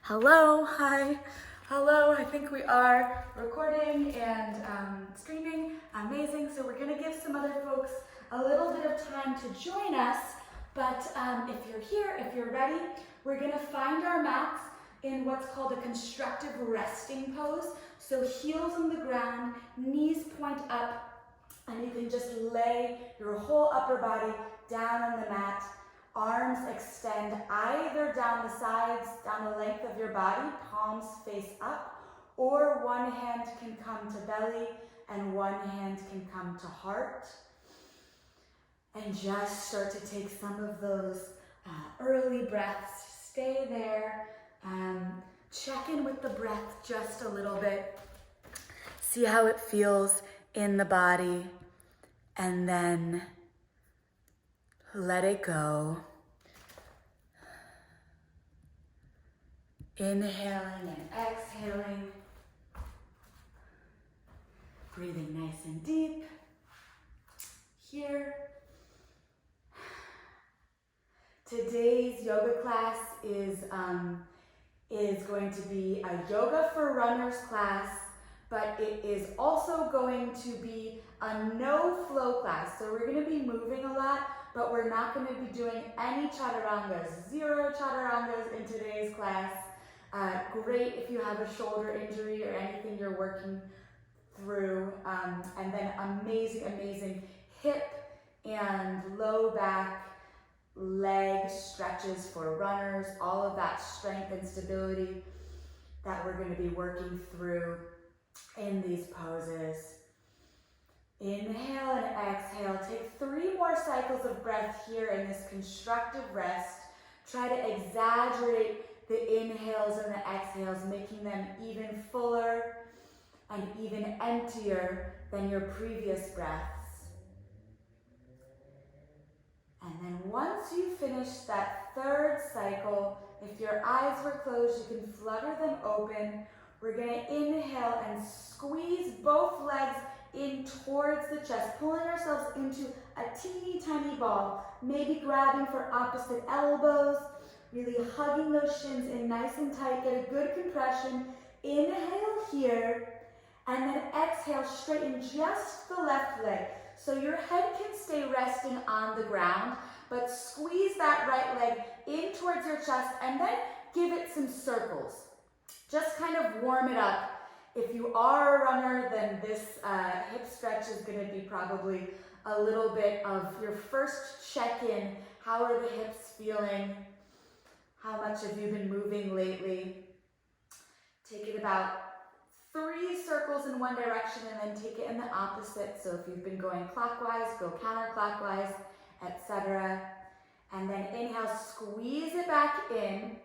Hello, hi, hello. I think we are recording and streaming. Amazing. So we're going to give some other folks a little bit of time to join us. But if you're here, if you're ready, we're going to find our mats in what's called a constructive resting pose. So heels on the ground, knees point up, and you can just lay your whole upper body down on the mat. Arms extend either down the sides, down the length of your body, palms face up, or one hand can come to belly and one hand can come to heart. And just start to take some of those early breaths. Stay there. Check in with the breath just a little bit. See how it feels in the body. And then let it go. Inhaling and exhaling. Breathing nice and deep. Here. Today's yoga class is going to be a yoga for runners class, but it is also going to be a no flow class. So we're going to be moving a lot, but we're not going to be doing any chattarangas. 0 chattarangas in today's class. Great if you have a shoulder injury or anything you're working through. And then amazing hip and low back, leg stretches for runners, all of that strength and stability that we're going to be working through in these poses. Inhale and exhale. Take 3 more cycles of breath here in this constructive rest. Try to exaggerate the inhales and the exhales, making them even fuller and even emptier than your previous breaths. And then once you finish that 3rd cycle, if your eyes were closed, you can flutter them open. We're going to inhale and squeeze both legs in towards the chest, pulling ourselves into a teeny tiny ball, maybe grabbing for opposite elbows, really hugging those shins in nice and tight, get a good compression. Inhale here, and then exhale, straighten just the left leg. So your head can stay resting on the ground, but squeeze that right leg in towards your chest and then give it some circles. Just kind of warm it up. If you are a runner, then this hip stretch is going to be probably a little bit of your first check-in. How are the hips feeling? How much have you been moving lately? Take it about 3 circles in one direction and then take it in the opposite. So if you've been going clockwise, go counterclockwise, etc. And then inhale, squeeze it back in.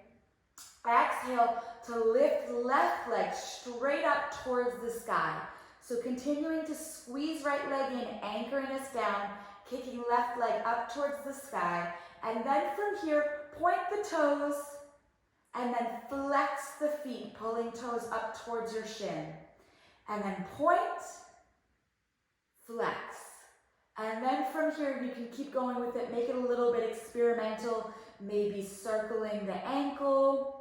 Exhale to lift left leg straight up towards the sky. So continuing to squeeze right leg in, anchoring us down, kicking left leg up towards the sky. And then from here, point the toes and then flex the feet, pulling toes up towards your shin. And then point, flex. And then from here, you can keep going with it, make it a little bit experimental, maybe circling the ankle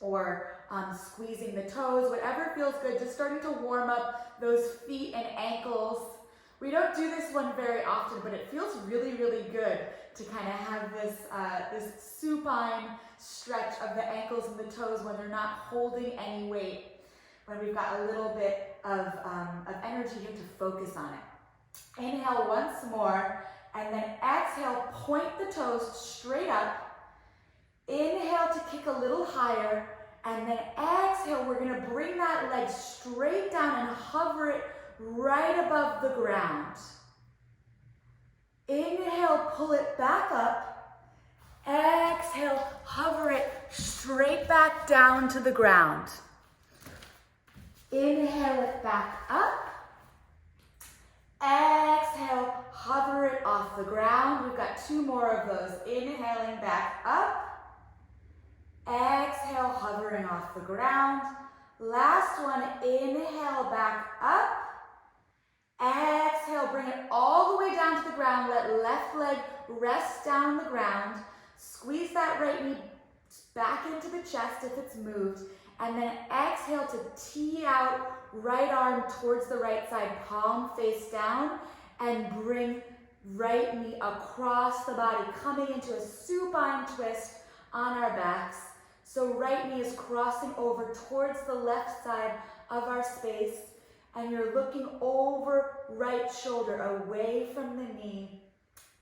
or squeezing the toes, whatever feels good, just starting to warm up those feet and ankles. We don't do this one very often, but it feels really, really good to kind of have this supine stretch of the ankles and the toes when they're not holding any weight, when we've got a little bit of energy here to focus on it. Inhale once more, and then exhale, point the toes straight up. Inhale to kick a little higher, and then exhale, we're going to bring that leg straight down and hover it right above the ground. Inhale, pull it back up. Exhale, hover it straight back down to the ground. Inhale it back up. Exhale, hover it off the ground. We've got 2 more of those. Inhaling back up. Exhale, hovering off the ground. Last one, inhale back up. Exhale, bring it all the way down to the ground. Let left leg rest down on the ground. Squeeze that right knee back into the chest if it's moved, and then exhale to tee out right arm towards the right side, palm face down, and bring right knee across the body, coming into a supine twist on our backs. So right knee is crossing over towards the left side of our space, and you're looking over right shoulder, away from the knee,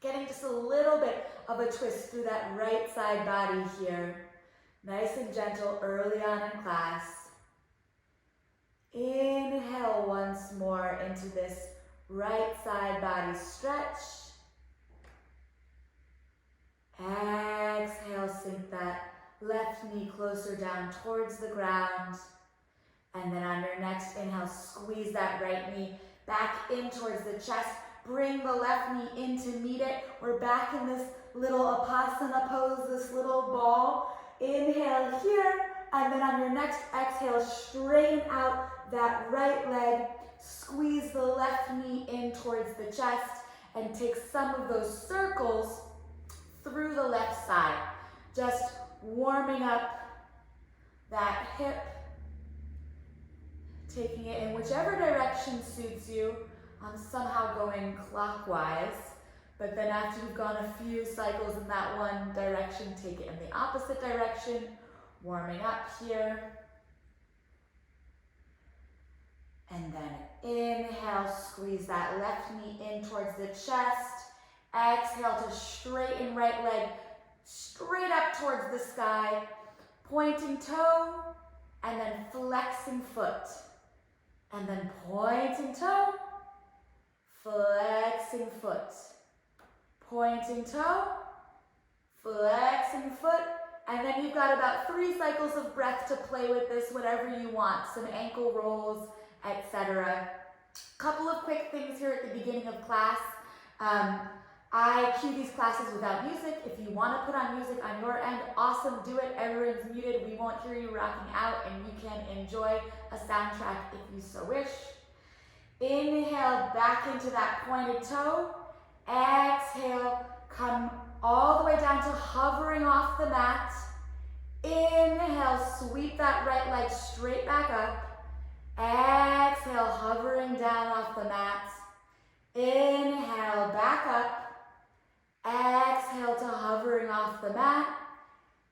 getting just a little bit of a twist through that right side body here. Nice and gentle early on in class. Inhale once more into this right side body stretch. Exhale, sink that left knee closer down towards the ground. And then on your next inhale, squeeze that right knee back in towards the chest. Bring the left knee in to meet it. We're back in this little Upasana pose, this little ball. Inhale here, and then on your next exhale, straighten out that right leg. Squeeze the left knee in towards the chest and take some of those circles through the left side. Just warming up that hip, taking it in whichever direction suits you. I'm somehow going clockwise, but then after you've gone a few cycles in that one direction, take it in the opposite direction, warming up here. And then inhale, squeeze that left knee in towards the chest. Exhale to straighten right leg straight up towards the sky, pointing toe, and then flexing foot. And then pointing toe, flexing foot. Pointing toe, flexing foot, and then you've got about 3 cycles of breath to play with this, whatever you want, some ankle rolls, etc. Couple of quick things here at the beginning of class. I cue these classes without music. If you want to put on music on your end, awesome, do it. Everyone's muted. We won't hear you rocking out, and you can enjoy a soundtrack if you so wish. Inhale back into that pointed toe. Exhale, come all the way down to hovering off the mat. Inhale, sweep that right leg straight back up. Exhale, hovering down off the mat. Inhale, back up. Exhale to hovering off the mat.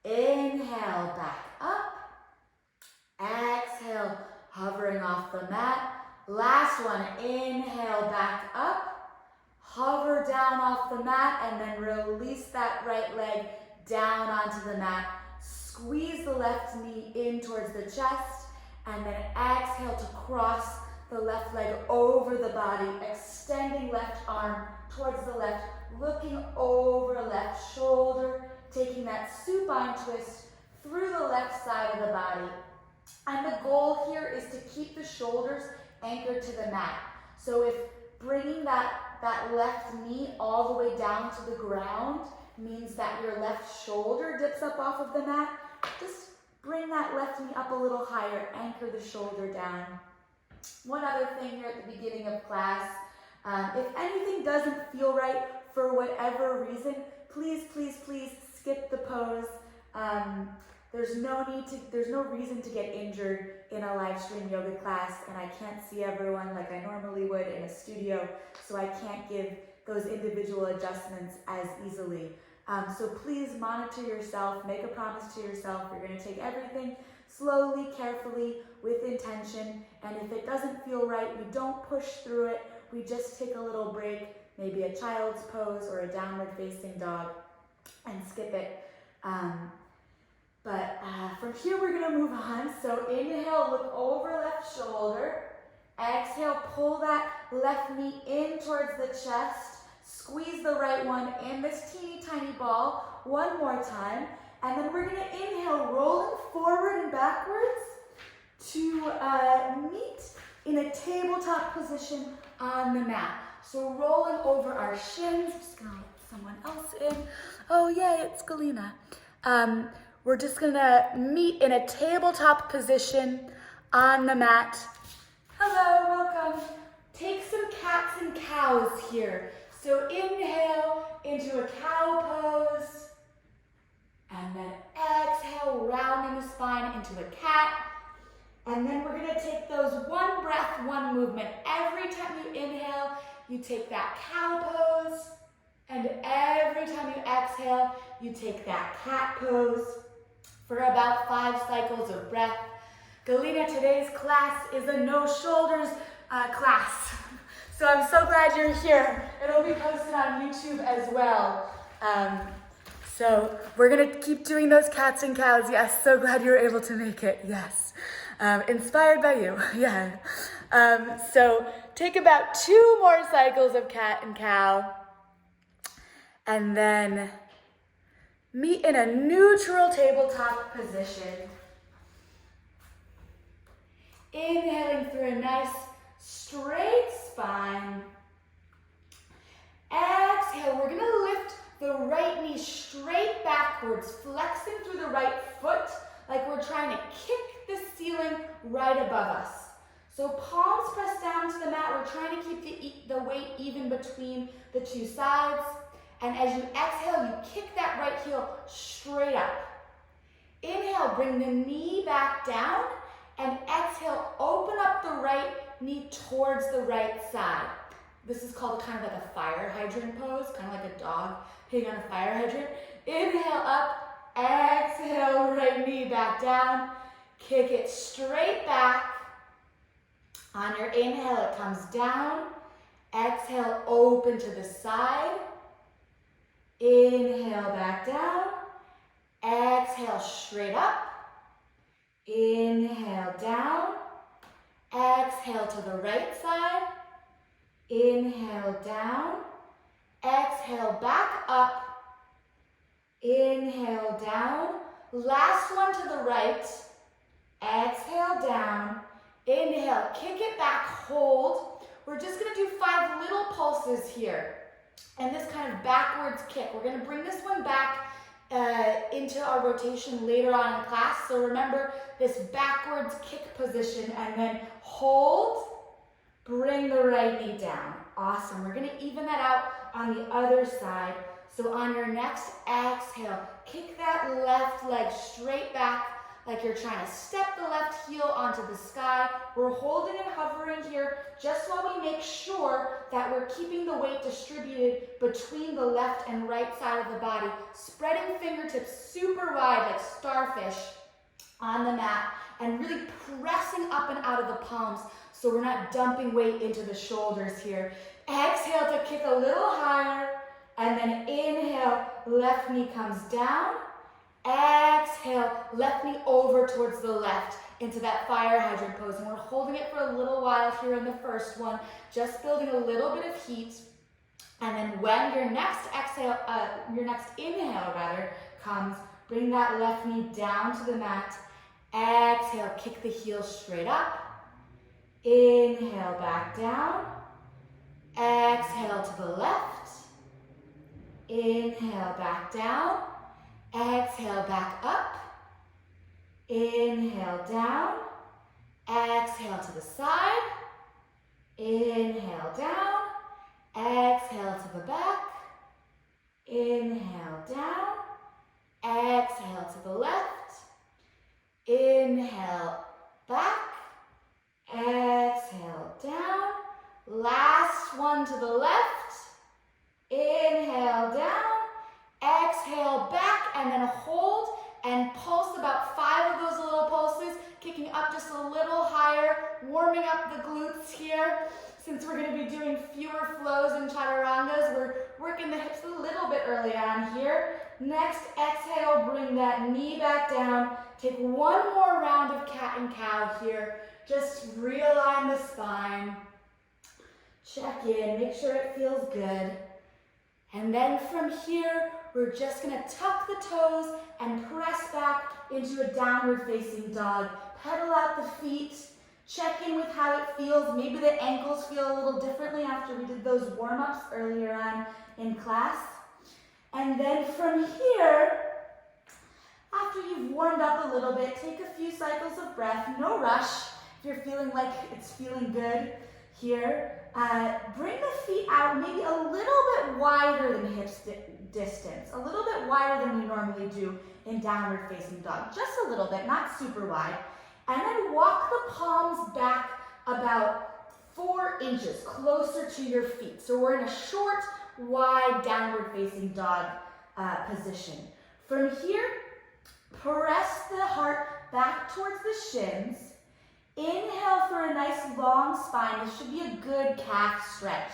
Inhale, back up. Exhale, hovering off the mat. Last one, inhale, back up. Hover down off the mat and then release that right leg down onto the mat. Squeeze the left knee in towards the chest and then exhale to cross the left leg over the body, extending left arm towards the left, looking over left shoulder, taking that supine twist through the left side of the body. And the goal here is to keep the shoulders anchored to the mat. So if bringing that left knee all the way down to the ground means that your left shoulder dips up off of the mat, just bring that left knee up a little higher, anchor the shoulder down. One other thing here at the beginning of class, if anything doesn't feel right for whatever reason, please, please, please skip the pose. There's no reason to get injured in a live stream yoga class, and I can't see everyone like I normally would in a studio, so I can't give those individual adjustments as easily. So please monitor yourself, make a promise to yourself. You're going to take everything slowly, carefully, with intention, and if it doesn't feel right, we don't push through it. We just take a little break, maybe a child's pose or a downward facing dog, and skip it. But from here, we're going to move on. So inhale, look over left shoulder. Exhale, pull that left knee in towards the chest. Squeeze the right one in this teeny tiny ball. One more time. And then we're going to inhale, rolling forward and backwards to meet in a tabletop position on the mat. So rolling over our shins. I'm just going to let someone else in. Oh, yay, it's Galina. We're just gonna meet in a tabletop position on the mat. Hello, welcome. Take some cats and cows here. So inhale into a cow pose And then exhale, rounding the spine into a cat. And then we're gonna take those one breath, one movement. Every time you inhale, you take that cow pose. And every time you exhale, you take that cat pose for about 5 cycles of breath. Galina, today's class is a no shoulders class. So I'm so glad you're here. It'll be posted on YouTube as well. So we're gonna keep doing those cats and cows. Yes, so glad you were able to make it. Yes, inspired by you. Yeah. So take about 2 more cycles of cat and cow, and then meet in a neutral tabletop position. Inhaling through a nice straight spine. Exhale, we're gonna lift the right knee straight backwards, flexing through the right foot like we're trying to kick the ceiling right above us. So palms press down to the mat. We're trying to keep the weight even between the 2 sides. And as you exhale, you kick that right heel straight up. Inhale, bring the knee back down, and exhale, open up the right knee towards the right side. This is called kind of like a fire hydrant pose, kind of like a dog hitting on a fire hydrant. Inhale up, exhale, right knee back down, kick it straight back. On your inhale, it comes down. Exhale, open to the side. Inhale, back down. Exhale, straight up. Inhale, down. Exhale to the right side. Inhale, down. Exhale, back up. Inhale, down. Last one to the right. Exhale, down. Inhale, kick it back, hold. We're just gonna do 5 little pulses here. And this kind of backwards kick. We're gonna bring this one back into our rotation later on in class. So remember this backwards kick position, and then hold, bring the right knee down. Awesome, we're gonna even that out on the other side. So on your next exhale, kick that left leg straight back like you're trying to step the left heel onto the sky. We're holding and hovering here just while we make sure that we're keeping the weight distributed between the left and right side of the body, spreading fingertips super wide like starfish on the mat, and really pressing up and out of the palms so we're not dumping weight into the shoulders here. Exhale to kick a little higher, and then inhale, left knee comes down. Exhale, left knee over towards the left into that fire hydrant pose. And we're holding it for a little while here in the first one, just building a little bit of heat. And then when your next inhale comes, bring that left knee down to the mat. Exhale, kick the heels straight up. Inhale, back down. Exhale to the left. Inhale, back down. Exhale, back up. Inhale, down. Exhale to the side. Inhale, down. Exhale to the back. Inhale, down. Exhale to the left. Inhale, back. Exhale, down. Last one to the left. Inhale, down. Exhale, back, and then hold and pulse about 5 of those little pulses, kicking up just a little higher, warming up the glutes here. Since we're going to be doing fewer flows in chattarangas, we're working the hips a little bit early on here. Next, exhale, bring that knee back down. Take one more round of cat and cow here. Just realign the spine. Check in, make sure it feels good. And then from here, we're just gonna tuck the toes and press back into a downward facing dog. Pedal out the feet, check in with how it feels. Maybe the ankles feel a little differently after we did those warm-ups earlier on in class. And then from here, after you've warmed up a little bit, take a few cycles of breath, no rush. If you're feeling like it's feeling good here, bring the feet out maybe a little bit wider than hips distance, a little bit wider than we normally do in downward facing dog. Just a little bit, not super wide. And then walk the palms back about 4 inches closer to your feet. So we're in a short, wide, downward facing dog position. From here, press the heart back towards the shins. Inhale for a nice long spine. This should be a good calf stretch.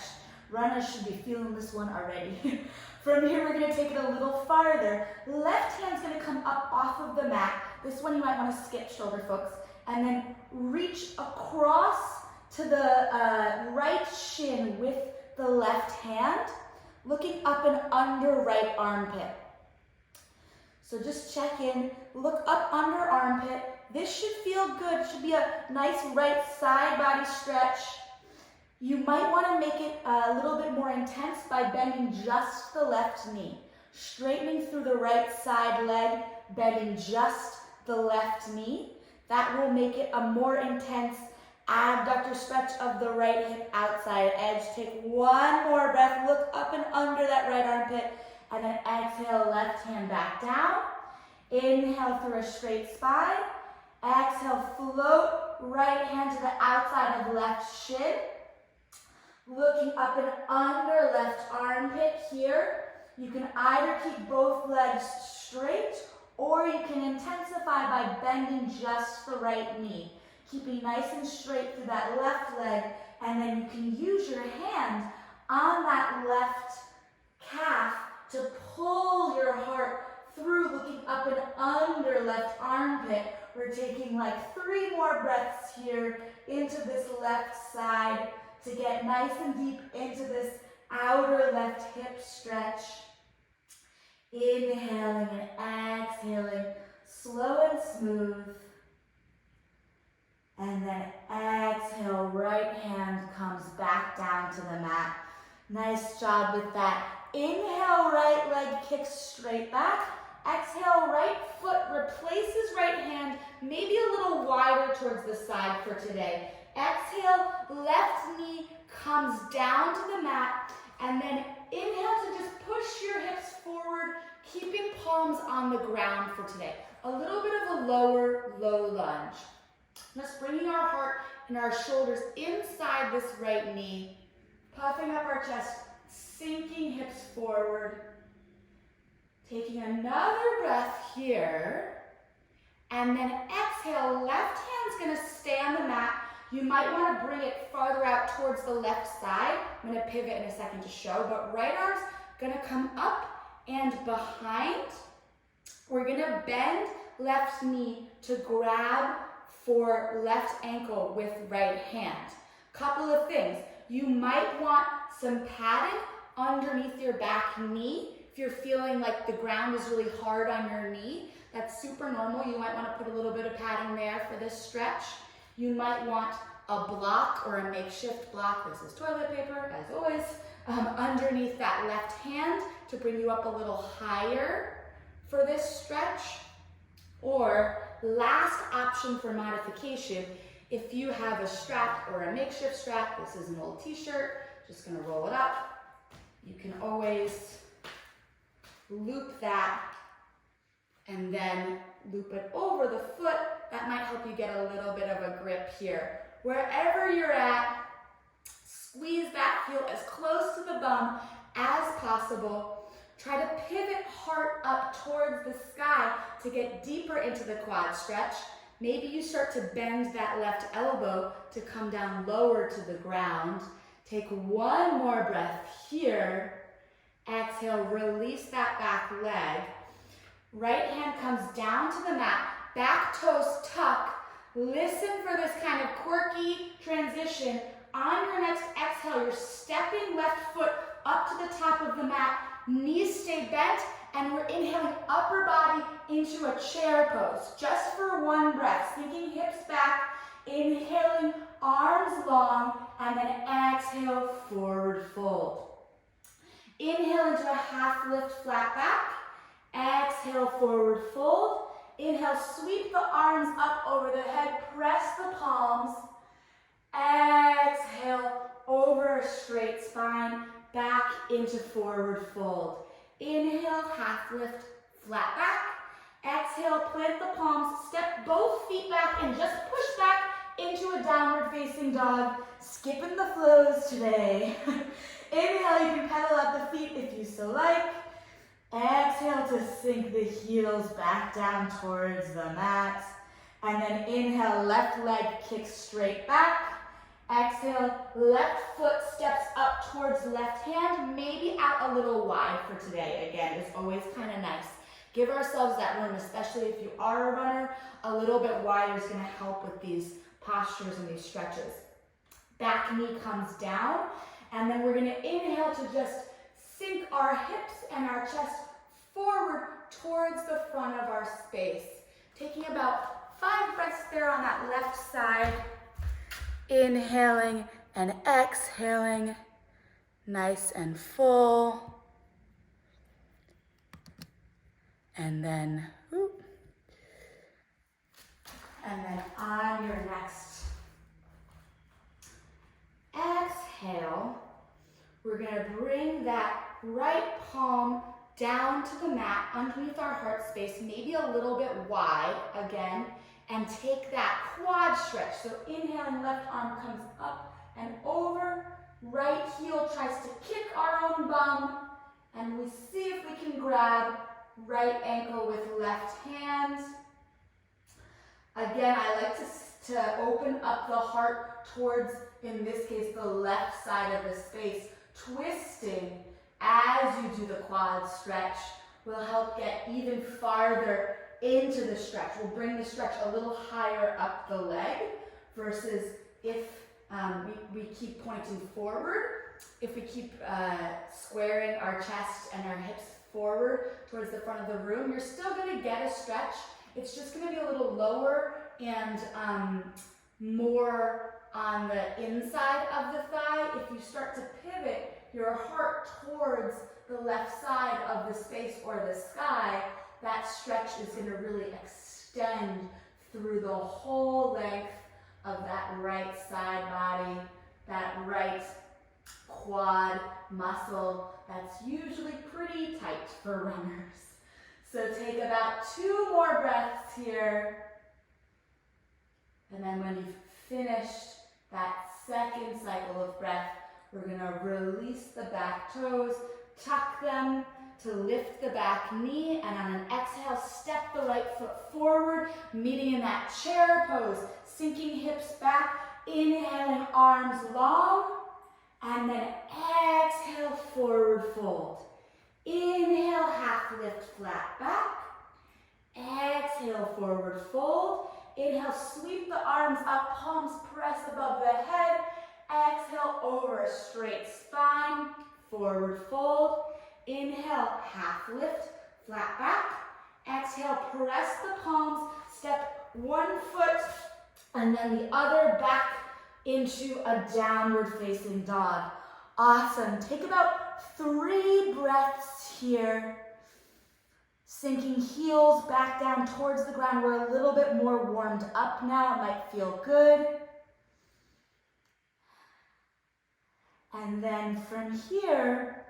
Runners should be feeling this one already. From here, we're going to take it a little farther. Left hand's going to come up off of the mat. This one you might want to skip, shoulder folks. And then reach across to the right shin with the left hand, looking up and under right armpit. So just check in, look up under armpit. This should feel good. Should be a nice right side body stretch. You might want to make it a little bit more intense by bending just the left knee. Straightening through the right side leg, bending just the left knee. That will make it a more intense abductor stretch of the right hip outside edge. Take one more breath, look up and under that right armpit, and then exhale, left hand back down. Inhale through a straight spine. Exhale, float right hand to the outside of left shin. Looking up and under left armpit here. You can either keep both legs straight or you can intensify by bending just the right knee. Keeping nice and straight through that left leg, and then you can use your hand on that left calf to pull your heart through, looking up and under left armpit. We're taking like 3 more breaths here into this left side to get nice and deep into this outer left hip stretch. Inhaling and exhaling, slow and smooth. And then exhale, right hand comes back down to the mat. Nice job with that. Inhale, right leg kicks straight back. Exhale, right foot replaces right hand, maybe a little wider towards the side for today. Exhale, left knee comes down to the mat, and then inhale to just push your hips forward, keeping palms on the ground for today. A little bit of a lower, low lunge. Just bringing our heart and our shoulders inside this right knee, puffing up our chest, sinking hips forward. Taking another breath here, and then exhale, left hand's gonna stay on the mat. You might wanna bring it farther out towards the left side. I'm gonna pivot in a second to show, but right arm's gonna come up and behind. We're gonna bend left knee to grab for left ankle with right hand. Couple of things. You might want some padding underneath your back knee. If you're feeling like the ground is really hard on your knee, that's super normal. You might want to put a little bit of padding there for this stretch. You might want a block or a makeshift block. This is toilet paper, as always, underneath that left hand to bring you up a little higher for this stretch. Or last option for modification, if you have a strap or a makeshift strap, this is an old t-shirt, just gonna roll it up. You can always loop that and then loop it over the foot. That might help you get a little bit of a grip here. Wherever you're at, squeeze that heel as close to the bum as possible. Try to pivot heart up towards the sky to get deeper into the quad stretch. Maybe you start to bend that left elbow to come down lower to the ground. Take one more breath here. Exhale, release that back leg. Right hand comes down to the mat, back toes tuck. Listen for this kind of quirky transition. On your next exhale, you're stepping left foot up to the top of the mat. Knees stay bent, and we're inhaling upper body into a chair pose. Just for one breath, sinking hips back, inhaling arms long, and then exhale, forward fold. Inhale into a half lift, flat back. Exhale, forward fold. Inhale, sweep the arms up over the head, press the palms. Exhale, over a straight spine, back into forward fold. Inhale, half lift, flat back. Exhale, plant the palms, step both feet back and just push back into a downward facing dog. Skipping the flows today. Inhale, you can pedal up the feet if you so like. Exhale to sink the heels back down towards the mat. And then inhale, left leg kicks straight back. Exhale, left foot steps up towards left hand, maybe out a little wide for today. Again, it's always kind of nice. Give ourselves that room, especially if you are a runner. A little bit wider is going to help with these postures and these stretches. Back knee comes down, and then we're going to inhale to just sink our hips and our chest forward towards the front of our space. Taking about 5 breaths there on that left side. Inhaling and exhaling, nice and full. And then, on your next exhale, we're gonna bring that right palm down to the mat underneath our heart space, maybe a little bit wide again, and take that quad stretch. So inhaling, left arm comes up and over, right heel tries to kick our own bum, and we see if we can grab right ankle with left hand. Again, I like to open up the heart towards, in this case, the left side of the space. Twisting as you do the quad stretch will help get even farther into the stretch. We'll bring the stretch a little higher up the leg versus if we keep pointing forward. If we keep squaring our chest and our hips forward towards the front of the room, you're still going to get a stretch. It's just going to be a little lower and more on the inside of the thigh. If you start to pivot your heart towards the left side of the space or the sky, that stretch is going to really extend through the whole length of that right side body, that right quad muscle that's usually pretty tight for runners. So take about 2 more breaths here. And then when you've finished that second cycle of breath, we're going to release the back toes, tuck them to lift the back knee, and on an exhale, step the right foot forward, meeting in that chair pose, sinking hips back, inhaling arms long, and then exhale, forward fold. Inhale, half lift, flat back. Exhale, forward fold. Inhale, sweep the arms up, palms press above the head. Exhale, over a straight spine, forward fold. Inhale, half lift, flat back. Exhale, press the palms, step one foot and then the other back into a downward facing dog. Awesome. Take about 3 breaths here. Sinking heels back down towards the ground. We're a little bit more warmed up now. It might feel good. And then from here,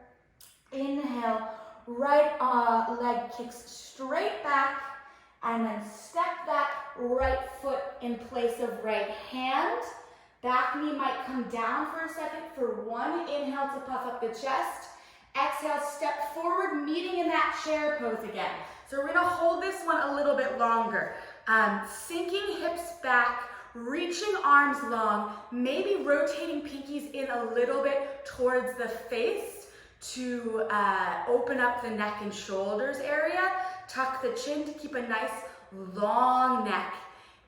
inhale, right leg kicks straight back, and then step that right foot in place of right hand. Back knee might come down for a second for 1 inhale to puff up the chest. Exhale, step forward, meeting in that chair pose again. So we're gonna hold this one a little bit longer. Sinking hips back, reaching arms long, maybe rotating pinkies in a little bit towards the face to open up the neck and shoulders area. Tuck the chin to keep a nice long neck.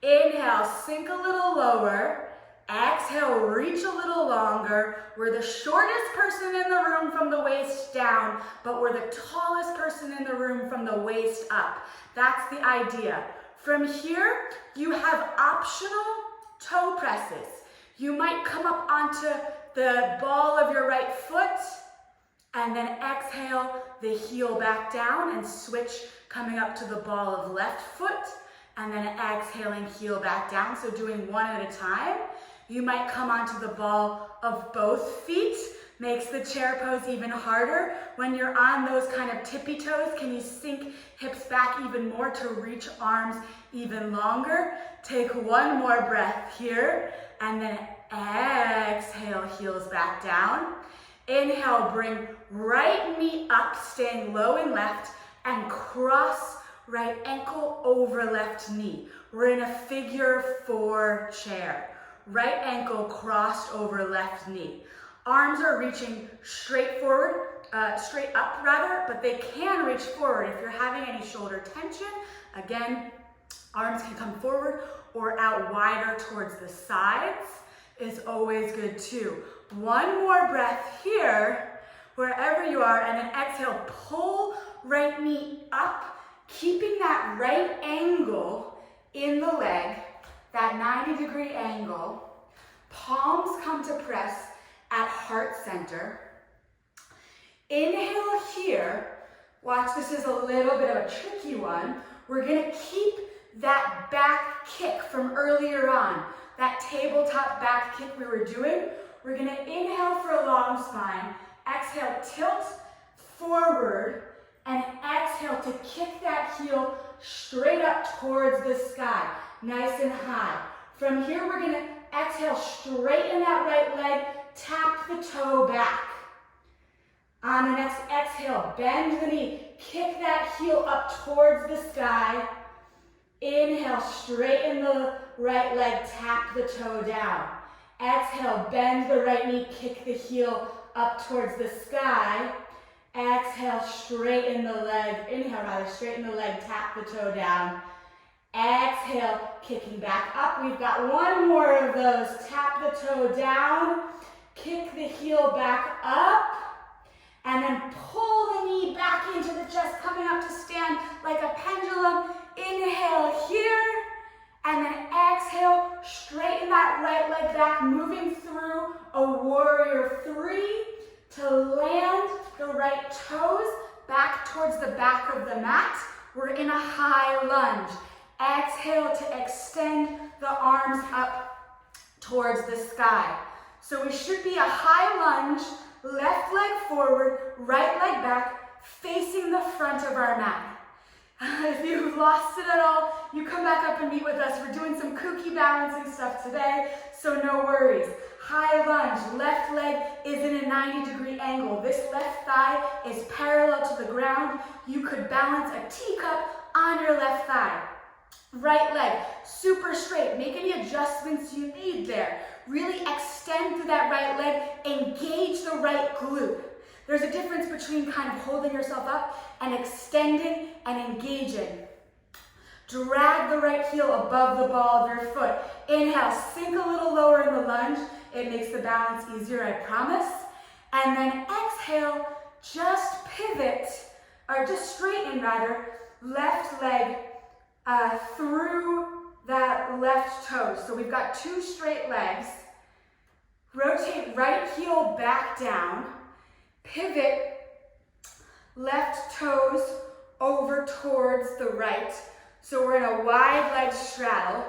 Inhale, sink a little lower. Exhale, reach a little longer. We're the shortest person in the room from the waist down, but we're the tallest person in the room from the waist up. That's the idea. From here, you have optional toe presses. You might come up onto the ball of your right foot, and then exhale the heel back down and switch coming up to the ball of left foot, and then exhaling heel back down. So doing one at a time. You might come onto the ball of both feet, Makes the chair pose even harder. When you're on those kind of tippy toes, can you sink hips back even more to reach arms even longer? Take one more breath here, and then exhale, heels back down. Inhale, bring right knee up, staying low and left, and cross right ankle over left knee. We're in a figure 4 chair. Right ankle crossed over left knee. Arms are reaching straight forward, straight up rather, but they can reach forward. If you're having any shoulder tension, again, arms can come forward or out wider towards the sides is always good too. One more breath here, wherever you are, and then exhale, pull right knee up, keeping that right angle in the leg, that 90-degree angle. Palms come to press at heart center. Inhale here. Watch, this is a little bit of a tricky one. We're gonna keep that back kick from earlier on, that tabletop back kick we were doing. We're gonna inhale for a long spine, exhale, tilt forward, and exhale to kick that heel straight up towards the sky, nice and high. From here, we're gonna exhale, straighten that right leg, tap the toe back. On the next exhale, bend the knee, kick that heel up towards the sky. Inhale, straighten the right leg, tap the toe down. Exhale, bend the right knee, kick the heel up towards the sky. Exhale, straighten the leg, inhale rather, straighten the leg, tap the toe down. Exhale, kicking back up. We've got one more of those. Tap the toe down, kick the heel back up, and then pull the knee back into the chest, coming up to stand like a pendulum. Inhale here, and then exhale, straighten that right leg back, moving through a warrior 3 to land the right toes back towards the back of the mat. We're in a high lunge. Exhale to extend the arms up towards the sky. So we should be a high lunge, left leg forward, right leg back, facing the front of our mat. If you've lost it at all, you come back up and meet with us. We're doing some kooky balancing stuff today, so no worries. High lunge, left leg is in a 90-degree angle. This left thigh is parallel to the ground. You could balance a teacup on your left thigh. Right leg, super straight. Make any adjustments you need there. Really extend through that right leg. Engage the right glute. There's a difference between kind of holding yourself up and extending and engaging. Drag the right heel above the ball of your foot. Inhale, sink a little lower in the lunge. It makes the balance easier, I promise. And then exhale, just pivot, or just straighten rather, left leg through that left toe. So we've got 2 straight legs. Rotate right heel back down. Pivot left toes over towards the right. So we're in a wide leg straddle,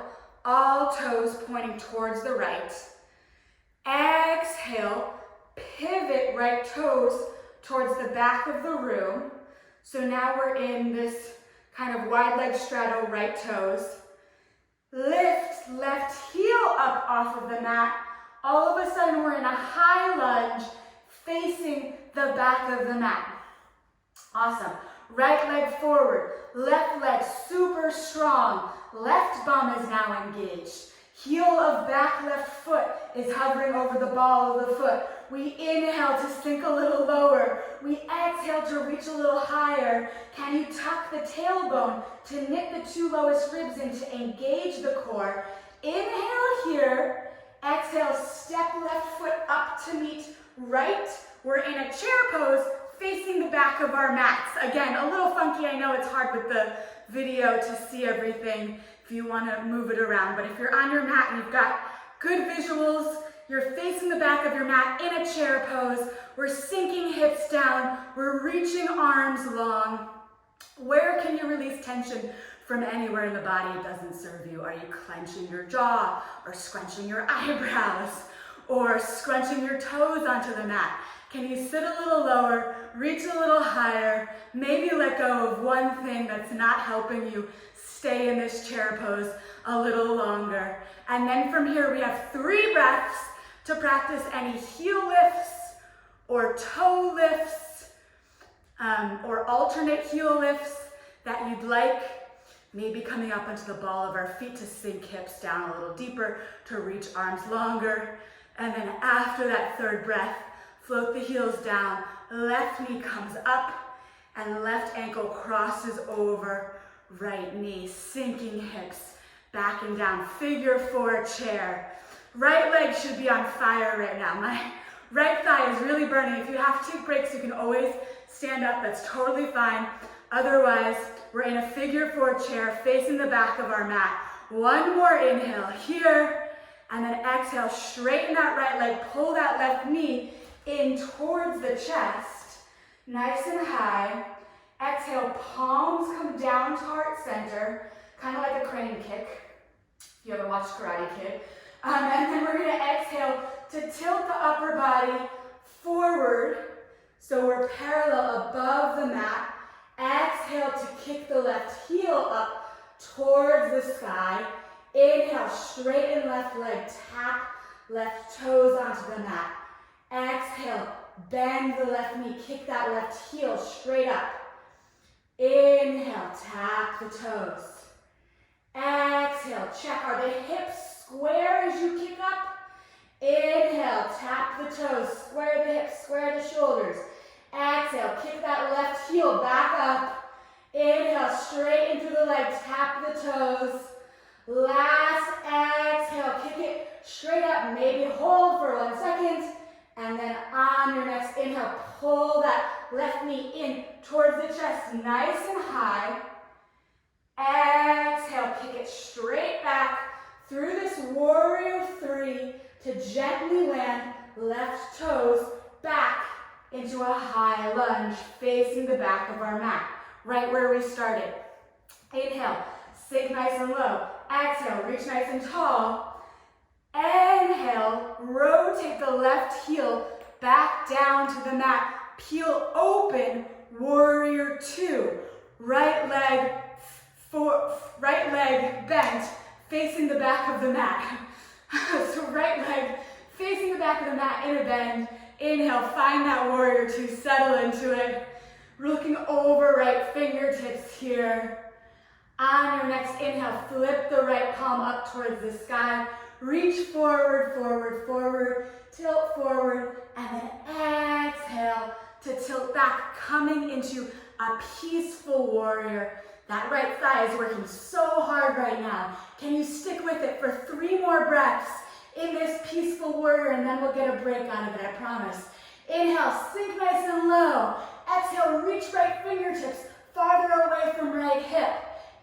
all toes pointing towards the right. Exhale, pivot right toes towards the back of the room. So now we're in this kind of wide leg straddle, right toes. Lift left heel up off of the mat. All of a sudden we're in a high lunge facing the back of the mat. Awesome. Right leg forward, left leg super strong. Left bum is now engaged. Heel of back left foot is hovering over the ball of the foot. We inhale to sink a little lower. We exhale to reach a little higher. Can you tuck the tailbone to knit the 2 lowest ribs in to engage the core? Inhale here. Exhale, step left foot up to meet right. We're in a chair pose facing the back of our mats. Again, a little funky. I know it's hard with the video to see everything if you want to move it around. But if you're on your mat and you've got good visuals, you're facing the back of your mat in a chair pose. We're sinking hips down. We're reaching arms long. Where can you release tension from anywhere in the body it doesn't serve you? Are you clenching your jaw or scrunching your eyebrows or scrunching your toes onto the mat? Can you sit a little lower, reach a little higher, maybe let go of one thing that's not helping you stay in this chair pose a little longer. And then from here we have 3 breaths to practice any heel lifts or toe lifts or alternate heel lifts that you'd like. Maybe coming up onto the ball of our feet to sink hips down a little deeper, to reach arms longer. And then after that 3rd breath, float the heels down, left knee comes up, and left ankle crosses over right knee, sinking hips back and down. Figure 4 chair. Right leg should be on fire right now. My right thigh is really burning. If you have to take breaks, you can always stand up. That's totally fine. Otherwise, we're in a figure 4 chair facing the back of our mat. One more inhale here, and then exhale, straighten that right leg, pull that left knee in towards the chest, nice and high. Exhale, palms come down to heart center, kind of like a crane kick, if you ever watched Karate Kid. And then we're gonna exhale to tilt the upper body forward, so we're parallel above the mat. Exhale to kick the left heel up towards the sky. Inhale, straighten left leg, tap left toes onto the mat. Exhale, bend the left knee, kick that left heel straight up. Inhale, tap the toes. Exhale, check, are the hips square as you kick up? Inhale, tap the toes, square the hips, square the shoulders. Exhale, kick that left heel back up. Inhale, straighten through the leg, tap the toes. Last exhale, kick it straight up, maybe hold for 1 second. And then on your next inhale, pull that left knee in towards the chest, nice and high. Exhale, kick it straight back through this warrior 3 to gently land left toes back into a high lunge, facing the back of our mat, right where we started. Inhale, sink nice and low. Exhale, reach nice and tall. Inhale, rotate the left heel back down to the mat. Peel open, warrior 2. Right leg bent, facing the back of the mat. So right leg facing the back of the mat in a bend. Inhale, find that warrior 2, settle into it. Looking over right fingertips here. On your next inhale, flip the right palm up towards the sky. Reach forward, forward, forward, tilt forward, and then exhale to tilt back, coming into a peaceful warrior. That right thigh is working so hard right now. Can you stick with it for 3 more breaths in this peaceful warrior, and then we'll get a break out of it, I promise. Inhale, sink nice and low. Exhale, reach right fingertips farther away from right hip.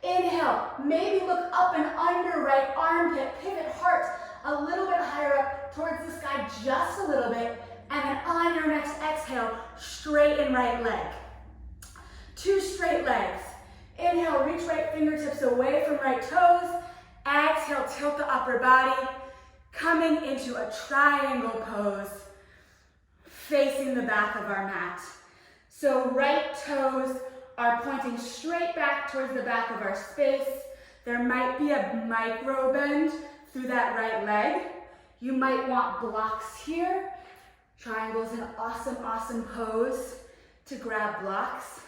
Inhale, maybe look up and under right armpit, pivot heart a little bit higher up towards the sky, just a little bit. And then on your next exhale, straighten right leg. 2 straight legs. Inhale, reach right fingertips away from right toes. Exhale, tilt the upper body, coming into a triangle pose, facing the back of our mat. So right toes are pointing straight back towards the back of our space. There might be a micro bend through that right leg. You might want blocks here. Triangle's an awesome, awesome pose to grab blocks.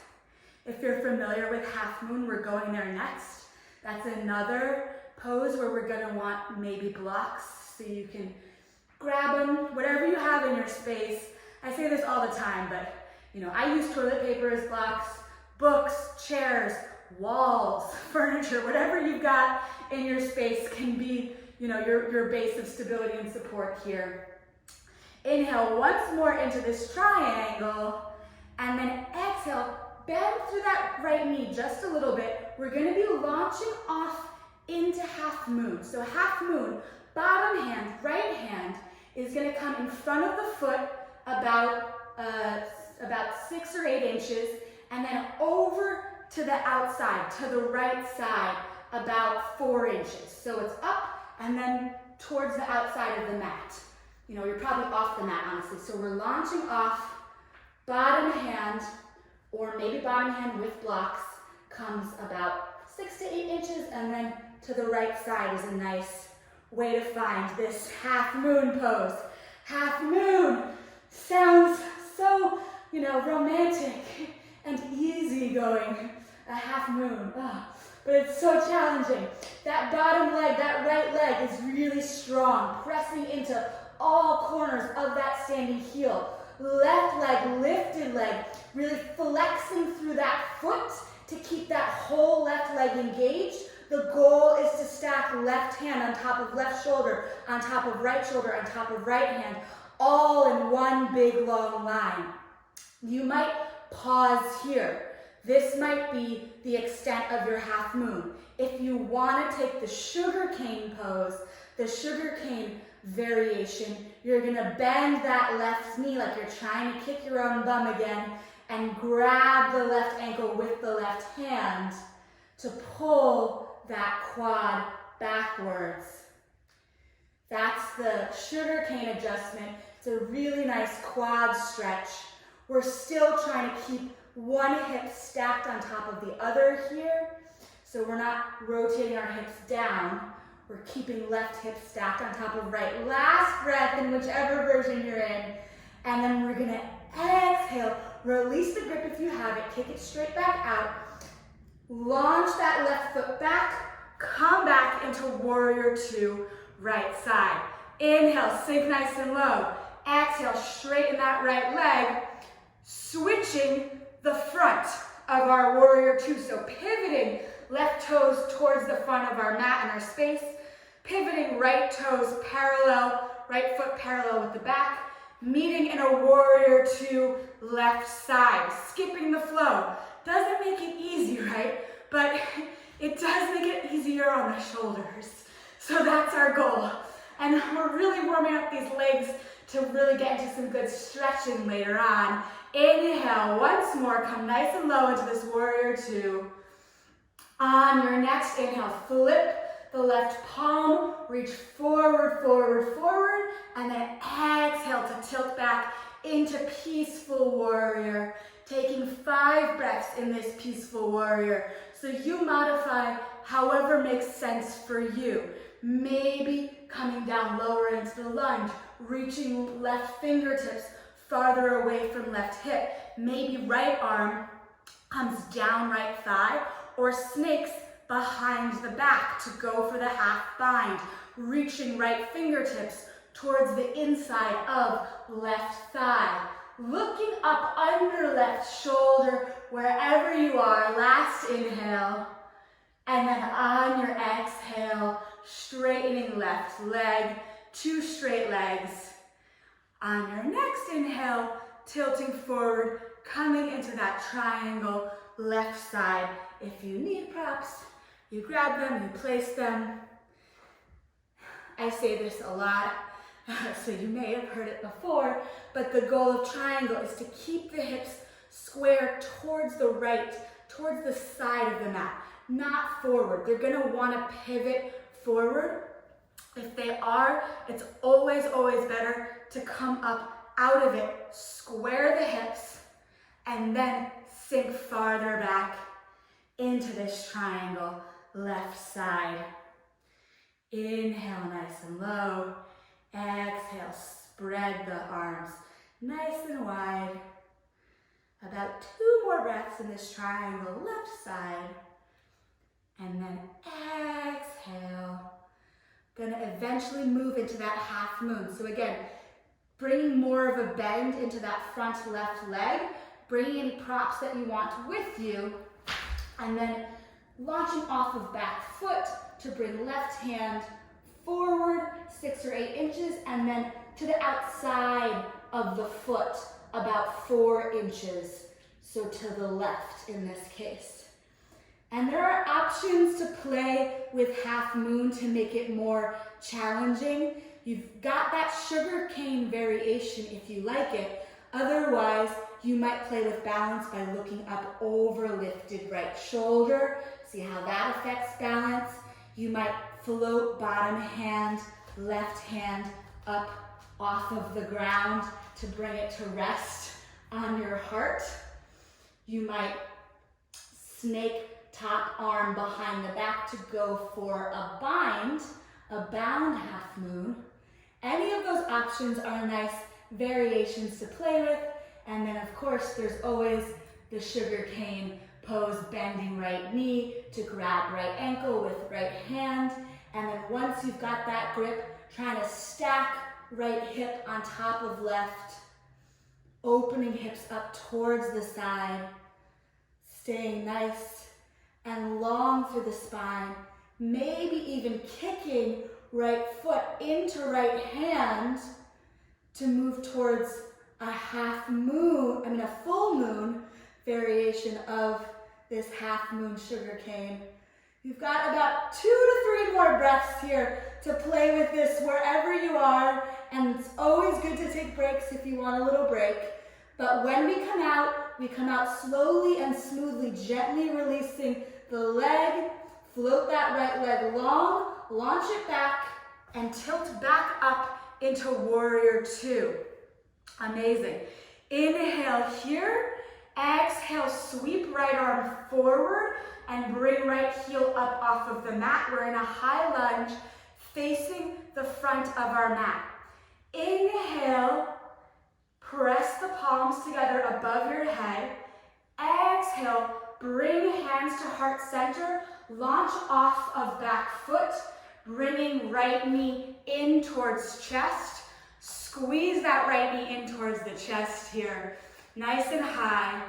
If you're familiar with half moon, we're going there next. That's another pose where we're gonna want maybe blocks, so you can grab them, whatever you have in your space. I say this all the time, but I use toilet paper as blocks, books, chairs, walls, furniture, whatever you've got in your space can be, your base of stability and support here. Inhale once more into this triangle, and then exhale, bend through that right knee just a little bit. We're gonna be launching off into half moon. So half moon, bottom hand, right hand is gonna come in front of the foot about 6 or 8 inches, and then over to the outside, to the right side, about 4 inches. So it's up and then towards the outside of the mat. you're probably off the mat, honestly. So we're launching off, bottom hand, or maybe bottom hand with blocks, comes about 6 to 8 inches, and then to the right side is a nice way to find this half moon pose. Half moon sounds so, romantic and easy going, a half moon. But it's so challenging. That bottom leg, that right leg is really strong, pressing into all corners of that standing heel. Left leg, lifted leg, really flexing through that foot to keep that whole left leg engaged. The goal is to stack left hand on top of left shoulder, on top of right shoulder, on top of right hand, all in one big long line. You might pause here. This might be the extent of your half moon. If you want to take the sugar cane pose, the sugar cane variation, you're going to bend that left knee like you're trying to kick your own bum again and grab the left ankle with the left hand to pull that quad backwards. That's the sugar cane adjustment. It's a really nice quad stretch. We're still trying to keep one hip stacked on top of the other here. So we're not rotating our hips down. We're keeping left hip stacked on top of right. Last breath in whichever version you're in. And then we're gonna exhale. Release the grip if you have it. Kick it straight back out. Launch that left foot back. Come back into warrior two, right side. Inhale, sink nice and low. Exhale, straighten that right leg. Switching the front of our warrior two. So pivoting left toes towards the front of our mat and our space. Pivoting right toes parallel, right foot parallel with the back. Meeting in a warrior two left side. Skipping the flow. Doesn't make it easy, right? But it does make it easier on the shoulders. So that's our goal. And we're really warming up these legs to really get into some good stretching later on. Inhale, once more, come nice and low into this warrior two. On your next inhale, flip the left palm, reach forward, forward, forward, and then exhale to tilt back into peaceful warrior. Taking 5 breaths in this peaceful warrior. So you modify however makes sense for you. Maybe coming down lower into the lunge, reaching left fingertips farther away from left hip. Maybe right arm comes down right thigh, or snakes behind the back to go for the half bind. Reaching right fingertips towards the inside of left thigh. Looking up under left shoulder, wherever you are. Last inhale. And then on your exhale, straightening left leg, 2 straight legs. On your next inhale, tilting forward, coming into that triangle, left side. If you need props, you grab them, you place them. I say this a lot, so you may have heard it before, but the goal of triangle is to keep the hips square towards the right, towards the side of the mat, not forward. They're gonna wanna pivot forward. If they are, it's always, always better to come up out of it, square the hips, and then sink farther back into this triangle, left side. Inhale, nice and low. Exhale, spread the arms nice and wide. About 2 more breaths in this triangle, left side. And then exhale. Gonna eventually move into that half moon. So again, bringing more of a bend into that front left leg, bringing any props that you want with you, and then launching off of back foot to bring left hand forward 6 or 8 inches, and then to the outside of the foot about 4 inches. So to the left in this case. And there are options to play with half moon to make it more challenging. You've got that sugar cane variation if you like it. Otherwise, you might play with balance by looking up over lifted right shoulder. See how that affects balance. You might float bottom hand, left hand up off of the ground to bring it to rest on your heart. You might snake top arm behind the back to go for a bind, a bound half moon. Any of those options are nice variations to play with. And then of course, there's always the sugar cane pose, bending right knee to grab right ankle with right hand. And then once you've got that grip, trying to stack right hip on top of left, opening hips up towards the side, staying nice and long through the spine, maybe even kicking right foot into right hand to move towards a full moon variation of this half moon sugar cane. You've got about 2 to 3 more breaths here to play with this wherever you are, and it's always good to take breaks if you want a little break. But when we come out slowly and smoothly, gently releasing the leg, float that right leg long, launch it back, and tilt back up into warrior 2. Amazing. Inhale here, exhale, sweep right arm forward and bring right heel up off of the mat. We're in a high lunge facing the front of our mat. Inhale, press the palms together above your head. Exhale, bring hands to heart center, launch off of back foot, bringing right knee in towards chest. Squeeze that right knee in towards the chest here, nice and high.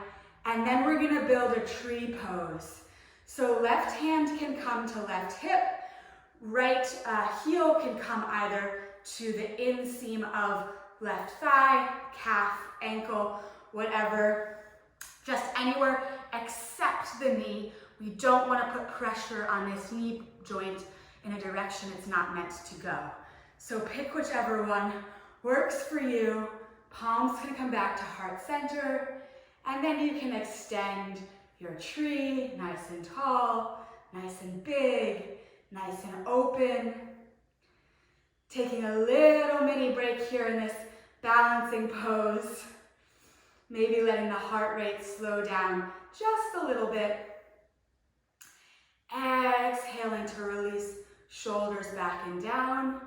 And then we're gonna build a tree pose. So left hand can come to left hip, right heel can come either to the inseam of left thigh, calf, ankle, whatever, just anywhere except the knee. We don't want to put pressure on this knee joint in a direction it's not meant to go. So pick whichever one works for you. Palms can come back to heart center, and then you can extend your tree, nice and tall, nice and big, nice and open. Taking a little mini break here in this balancing pose. Maybe letting the heart rate slow down just a little bit. Exhaling to release shoulders back and down.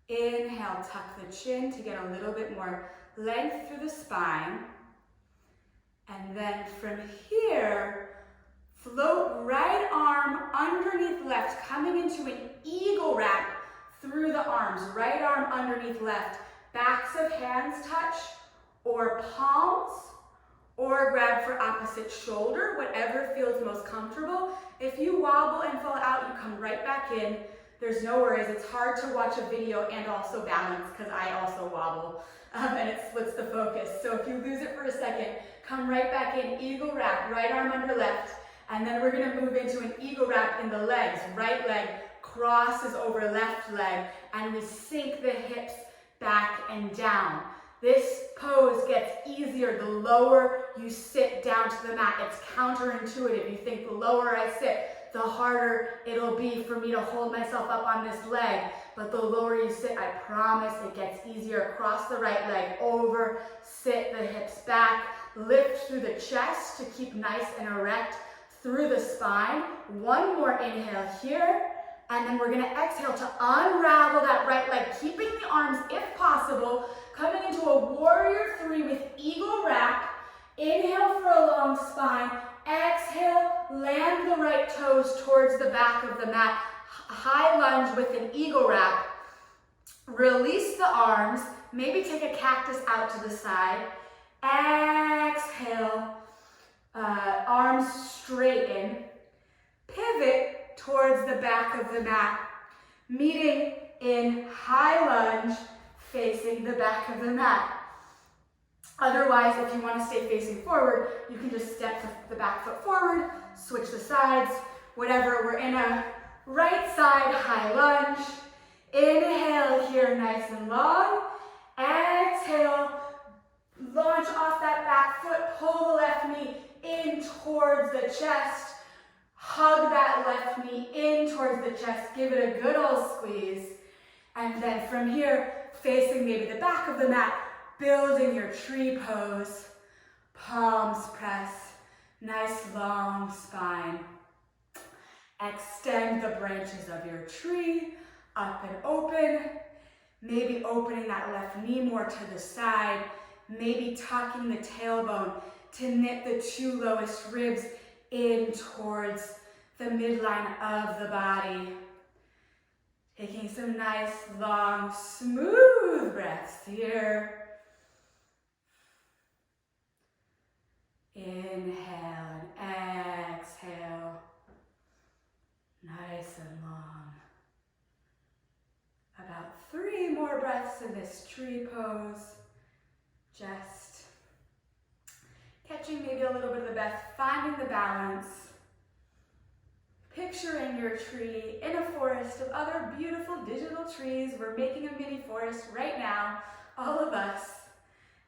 Inhale, tuck the chin to get a little bit more length through the spine. And then from here, float right arm underneath left, coming into an eagle wrap through the arms. Right arm underneath left. Backs of hands touch, or palms, or grab for opposite shoulder, whatever feels most comfortable. If you wobble and fall out, you come right back in. There's no worries. It's hard to watch a video and also balance because I also wobble and it splits the focus. So if you lose it for a second, come right back in, eagle wrap, right arm under left, and then we're gonna move into an eagle wrap in the legs. Right leg crosses over left leg, and we sink the hips back and down. This pose gets easier the lower you sit down to the mat. It's counterintuitive. You think the lower I sit, the harder it'll be for me to hold myself up on this leg. But the lower you sit, I promise it gets easier. Cross the right leg over, sit the hips back, lift through the chest to keep nice and erect through the spine. One more inhale here. And then we're gonna exhale to unravel that right leg, keeping the arms, if possible, coming into a warrior 3 with eagle wrap. Inhale for a long spine. Exhale, land the right toes towards the back of the mat. High lunge with an eagle wrap. Release the arms. Maybe take a cactus out to the side. Exhale, arms straighten. Pivot towards the back of the mat, meeting in high lunge, facing the back of the mat. Otherwise, if you want to stay facing forward, you can just step the back foot forward, switch the sides, whatever. We're in a right side high lunge. Inhale here, nice and long. Exhale, launch off that back foot, pull the left knee in towards the chest. Hug that left knee in towards the chest. Give it a good old squeeze. And then from here, facing maybe the back of the mat, building your tree pose. Palms press, nice long spine. Extend the branches of your tree up and open. Maybe opening that left knee more to the side. Maybe tucking the tailbone to knit the two lowest ribs in towards the midline of the body. Taking some nice, long, smooth breaths here. Inhale and exhale. Nice and long. About 3 more breaths in this tree pose. Just catching maybe a little bit of the breath, finding the balance. Picturing your tree in a forest of other beautiful digital trees. We're making a mini forest right now, all of us.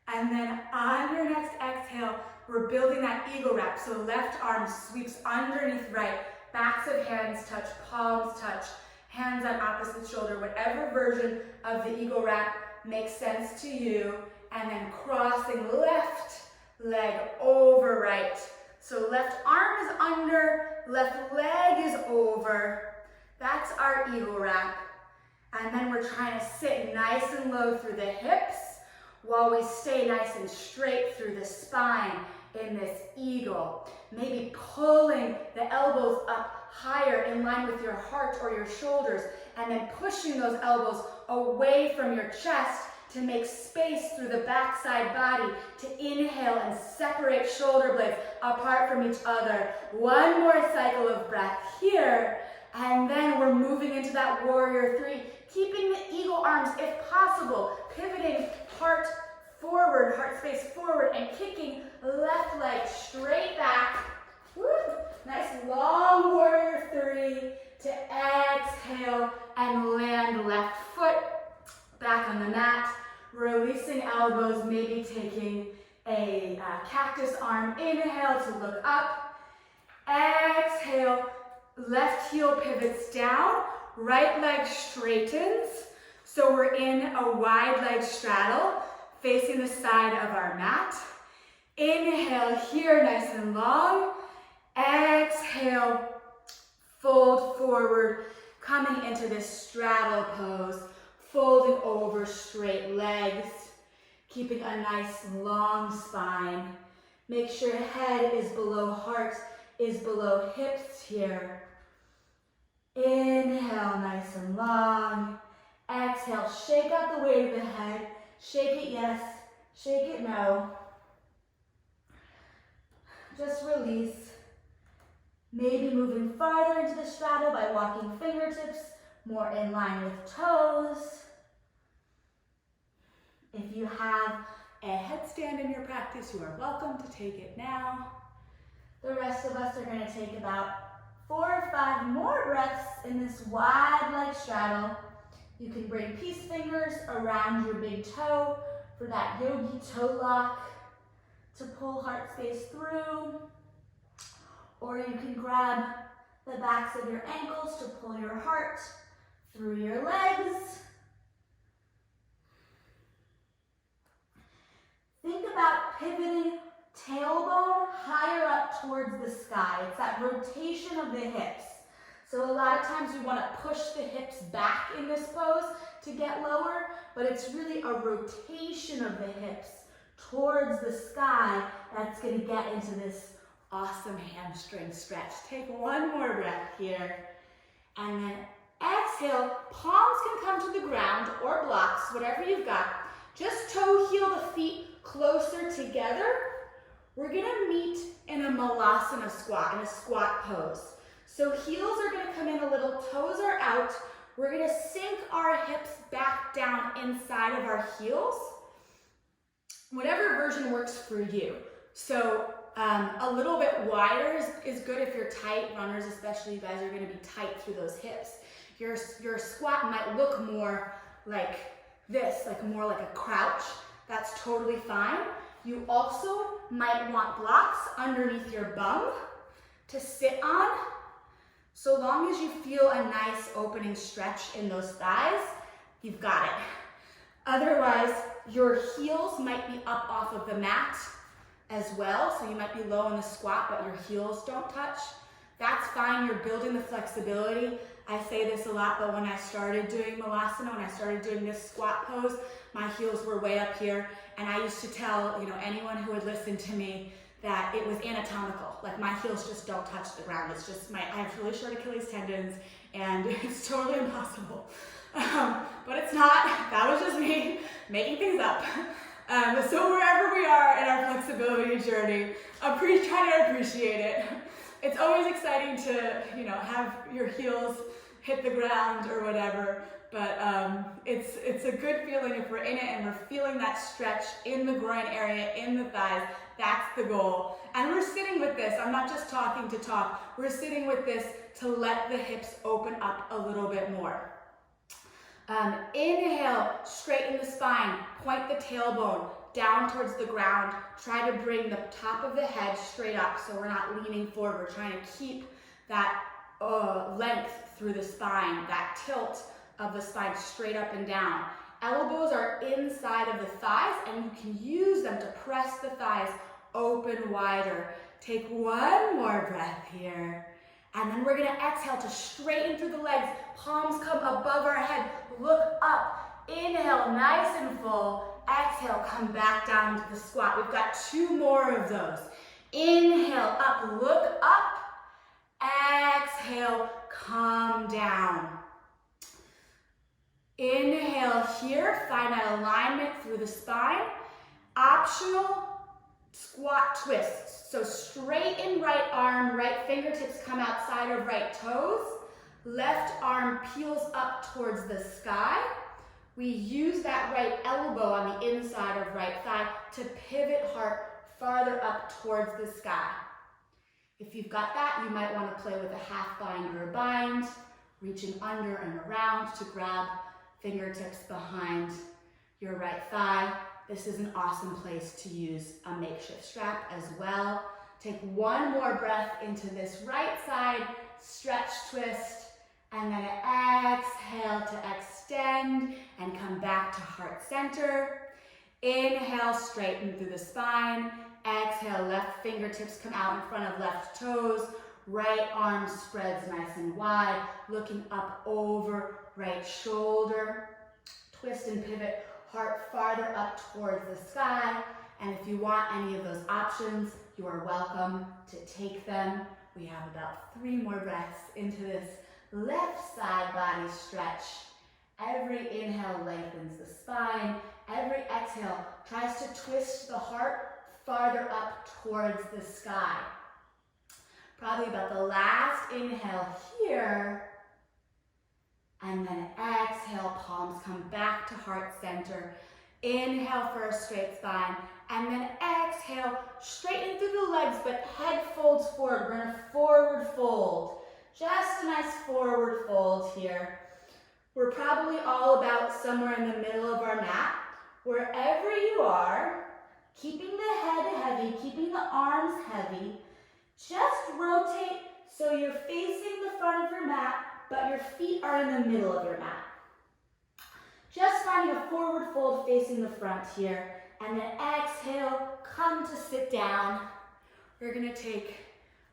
And then on your next exhale, we're building that eagle wrap. So left arm sweeps underneath right, backs of hands touch, palms touch, hands on opposite shoulder, whatever version of the eagle wrap makes sense to you. And then crossing left leg over right. So left arm is under, left leg is over. That's our eagle wrap. And then we're trying to sit nice and low through the hips while we stay nice and straight through the spine in this eagle. Maybe pulling the elbows up higher in line with your heart or your shoulders, and then pushing those elbows away from your chest to make space through the backside body to inhale and separate shoulder blades apart from each other. One more cycle of breath here, and then we're moving into that warrior 3, keeping the eagle arms if possible, pivoting heart forward, heart space forward, and kicking left leg straight back. Woo. Nice long warrior 3 to exhale and land left foot back on the mat, releasing elbows, maybe taking a cactus arm. Inhale to look up. Exhale, left heel pivots down, right leg straightens. So we're in a wide leg straddle, facing the side of our mat. Inhale here, nice and long. Exhale, fold forward, coming into this straddle pose, folding over straight legs, keeping a nice long spine. Make sure head is below heart, is below hips here. Inhale, nice and long. Exhale, shake out the weight of the head. Shake it yes, shake it no. Just release. Maybe moving farther into the straddle by walking fingertips more in line with toes. If you have a headstand in your practice, you are welcome to take it now. The rest of us are going to take about 4 or 5 more breaths in this wide leg straddle. You can bring peace fingers around your big toe for that yogi toe lock to pull heart space through. Or you can grab the backs of your ankles to pull your heart through your legs. Think about pivoting tailbone higher up towards the sky. It's that rotation of the hips. So a lot of times we want to push the hips back in this pose to get lower, but it's really a rotation of the hips towards the sky that's going to get into this awesome hamstring stretch. Take one more breath here, and then exhale. Palms can come to the ground or blocks, whatever you've got. Just toe heel the feet closer together. We're gonna meet in a malasana squat, in a squat pose. So heels are gonna come in a little, toes are out. We're gonna sink our hips back down inside of our heels. Whatever version works for you. So a little bit wider is good if you're tight. Runners especially, you guys are gonna be tight through those hips. Your squat might look more like this, like more like a crouch. That's totally fine. You also might want blocks underneath your bum to sit on. So long as you feel a nice opening stretch in those thighs, you've got it. Otherwise, your heels might be up off of the mat as well, so you might be low in the squat, but your heels don't touch. That's fine, you're building the flexibility. I say this a lot, but when I started doing Malasana, when I started doing this squat pose, my heels were way up here, and I used to tell, anyone who would listen to me that it was anatomical. Like, my heels just don't touch the ground. It's just I have really short Achilles tendons, and it's totally impossible. But it's not. That was just me making things up. So wherever we are in our flexibility journey, try to appreciate it. It's always exciting to, have your heels hit the ground or whatever, but it's a good feeling if we're in it and we're feeling that stretch in the groin area, in the thighs. That's the goal. And we're sitting with this. I'm not just talking to talk. We're sitting with this to let the hips open up a little bit more. Inhale, straighten the spine, point the tailbone down towards the ground. Try to bring the top of the head straight up so we're not leaning forward. We're trying to keep that length through the spine, that tilt of the spine straight up and down. Elbows are inside of the thighs, and you can use them to press the thighs open wider. Take one more breath here. And then we're gonna exhale to straighten through the legs. Palms come above our head. Look up. Inhale, nice and full. Exhale, come back down to the squat. We've got 2 more of those. Inhale, up, look up. Exhale, come down. Inhale here, find that alignment through the spine. Optional squat twists. So straighten right arm, right fingertips come outside of right toes. Left arm peels up towards the sky. We use that right elbow on the inside of right thigh to pivot heart farther up towards the sky. If you've got that, you might want to play with a half bind or a bind, reaching under and around to grab fingertips behind your right thigh. This is an awesome place to use a makeshift strap as well. Take one more breath into this right side, stretch, twist, and then exhale to extend and come back to heart center. Inhale, straighten through the spine. Exhale, left fingertips come out in front of left toes. Right arm spreads nice and wide, looking up over right shoulder. Twist and pivot, heart farther up towards the sky. And if you want any of those options, you are welcome to take them. We have about 3 more breaths into this left side body stretch. Every inhale lengthens the spine. Every exhale tries to twist the heart farther up towards the sky. Probably about the last inhale here. And then exhale, palms come back to heart center. Inhale for a straight spine. And then exhale, straighten through the legs, but head folds forward. We're gonna forward fold. Just a nice forward fold here. We're probably all about somewhere in the middle of our mat. Wherever you are, keeping the head heavy, keeping the arms heavy, just rotate so you're facing the front of your mat, but your feet are in the middle of your mat. Just finding a forward fold facing the front here, and then exhale, come to sit down. We're gonna take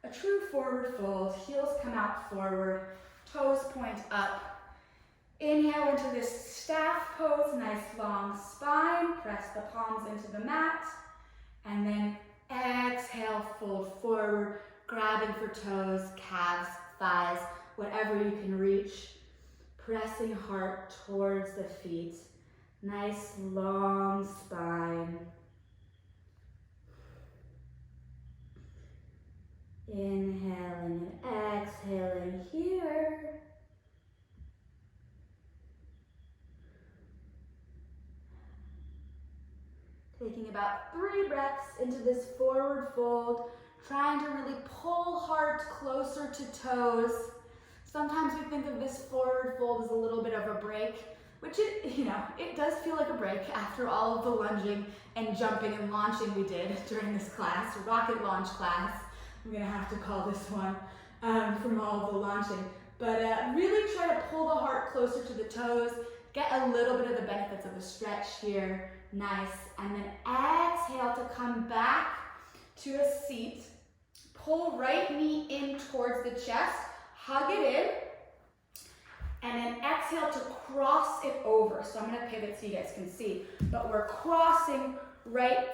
a true forward fold, heels come out forward, toes point up. Inhale into this staff pose, nice long spine, press the palms into the mat, and then exhale, fold forward, grabbing for toes, calves, thighs, whatever you can reach, pressing heart towards the feet. Nice long spine. Inhaling and exhaling here. Taking about 3 breaths into this forward fold, trying to really pull heart closer to toes. Sometimes we think of this forward fold as a little bit of a break, which it does feel like a break after all of the lunging and jumping and launching we did during this class, rocket launch class. I'm gonna have to call this one from all of the launching. But really try to pull the heart closer to the toes, Get a little bit of the benefits of the stretch here. Nice. And then exhale to come back to a seat. Pull right knee in towards the chest. Hug it in. And then exhale to cross it over. So I'm going to pivot so you guys can see. But we're crossing right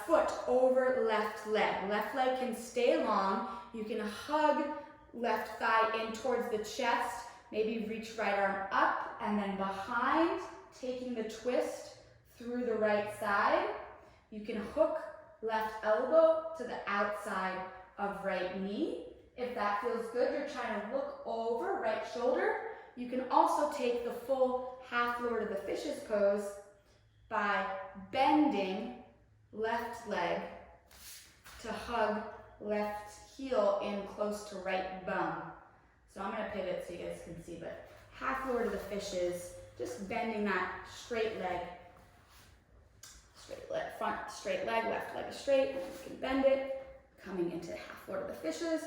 foot over left leg. Left leg can stay long. You can hug left thigh in towards the chest. Maybe reach right arm up and then behind, taking the twist through the right side. You can hook left elbow to the outside of right knee. If that feels good, you're trying to look over right shoulder. You can also take the full half Lord of the Fishes pose by bending left leg to hug left heel in close to right bum. So I'm going to pivot so you guys can see, but half Lord of the Fishes, just bending that straight leg, front straight leg, left leg is straight, and you can bend it, coming into half Lord of the Fishes.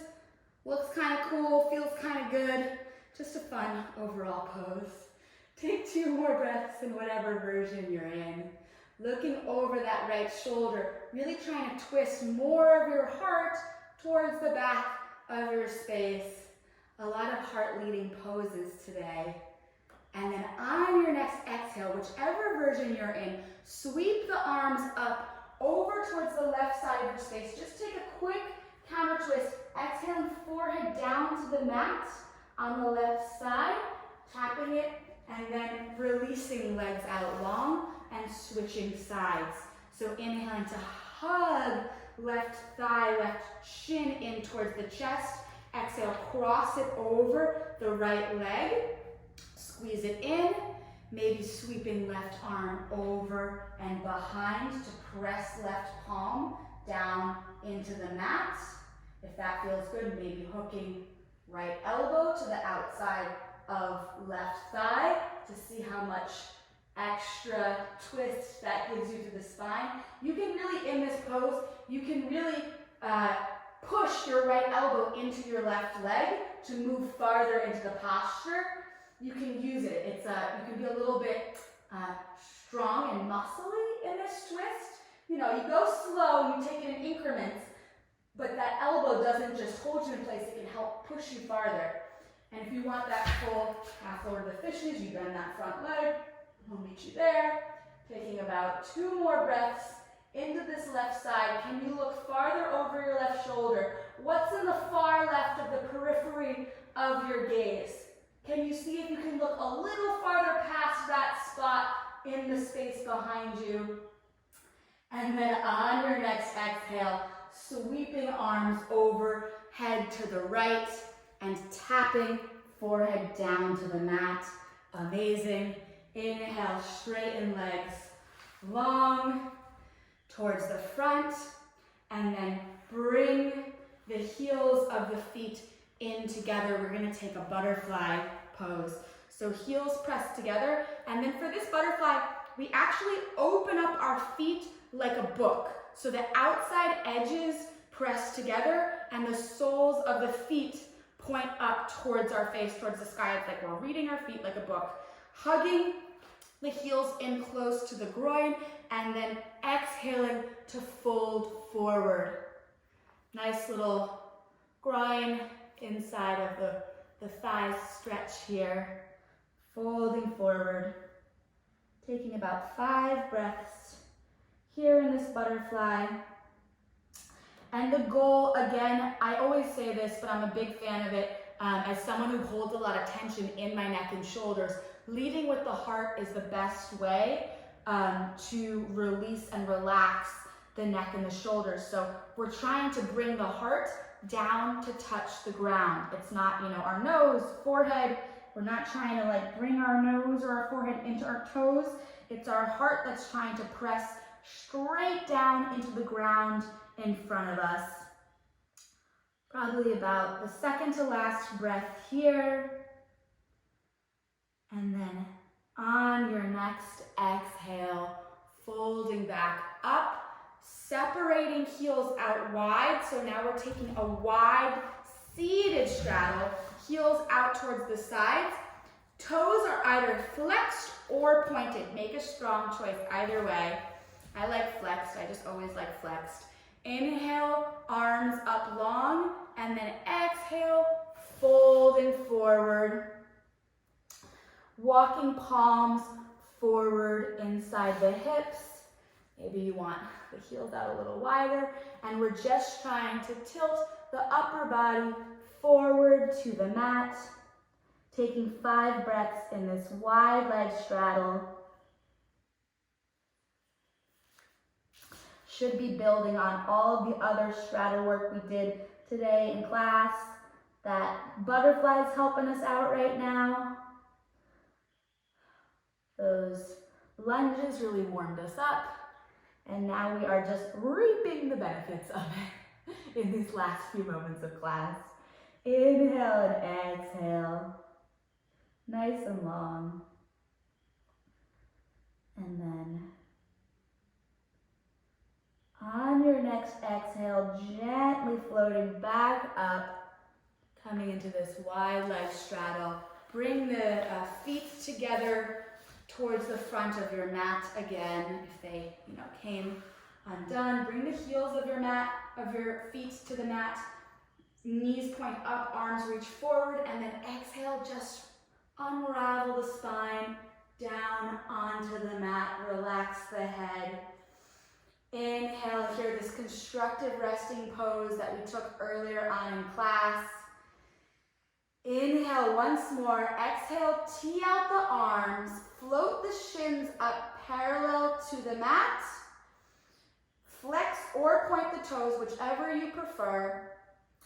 Looks kind of cool, feels kind of good, just a fun overall pose. Take 2 more breaths in whatever version you're in. Looking over that right shoulder, really trying to twist more of your heart towards the back of your space. A lot of heart leading poses today. And then on your next exhale, whichever version you're in, sweep the arms up over towards the left side of your space. Just take a quick counter twist. Exhaling forehead down to the mat on the left side, tapping it, and then releasing legs out long and switching sides. So inhaling to hug left thigh, left shin in towards the chest. Exhale, cross it over the right leg. Squeeze it in. Maybe sweeping left arm over and behind to press left palm down into the mat. If that feels good, maybe hooking right elbow to the outside of left thigh to see how much extra twist that gives you to the spine. You can really, in this pose, you can really push your right elbow into your left leg to move farther into the posture. You can use it. It's you can be a little bit strong and muscly in this twist. You know, you go slow, you take it in increments, but that elbow doesn't just hold you in place, it can help push you farther. And if you want that full half Lord of the Fishes, you bend that front leg, we'll meet you there. Taking about 2 more breaths into this left side. Can you look farther over your left shoulder? What's in the far left of the periphery of your gaze? Can you see if you can look a little farther past that spot in the space behind you? And then on your next exhale, sweeping arms over, head to the right, and tapping forehead down to the mat. Amazing. Inhale, straighten legs long towards the front, and then bring the heels of the feet in together. We're going to take a butterfly pose. So heels pressed together, and then for this butterfly, we actually open up our feet like a book. So the outside edges press together, and the soles of the feet point up towards our face, towards the sky. It's like we're reading our feet like a book. Hugging the heels in close to the groin, and then exhaling to fold forward. Nice little groin inside of the thighs stretch here. Folding forward. Taking about 5 breaths here in this butterfly. And the goal, again, I always say this, but I'm a big fan of it, as someone who holds a lot of tension in my neck and shoulders, leading with the heart is the best way to release and relax the neck and the shoulders. So we're trying to bring the heart down to touch the ground. It's not, you know, our nose, forehead. We're not trying to like bring our nose or our forehead into our toes. It's our heart that's trying to press straight down into the ground in front of us. Probably about the second to last breath here. And then on your next exhale, folding back up, separating heels out wide. So now we're taking a wide seated straddle, heels out towards the sides. Toes are either flexed or pointed. Make a strong choice either way. I like flexed, I just always like flexed. Inhale, arms up long, and then exhale, folding forward. Walking palms forward inside the hips. Maybe you want the heels out a little wider, and we're just trying to tilt the upper body forward to the mat. Taking 5 breaths in this wide leg straddle. Should be building on all of the other straddle work we did today in class. That butterfly's helping us out right now. Those lunges really warmed us up. And now we are just reaping the benefits of it in these last few moments of class. Inhale and exhale. Nice and long. And then on your next exhale, gently floating back up, coming into this wide leg straddle. Bring the feet together towards the front of your mat again. If they, came undone, bring the heels of your feet to the mat. Knees point up, arms reach forward, and then exhale, just unravel the spine down onto the mat. Relax the head. Inhale here, this constructive resting pose that we took earlier on in class. Inhale once more. Exhale, tee out the arms. Float the shins up parallel to the mat. Flex or point the toes, whichever you prefer.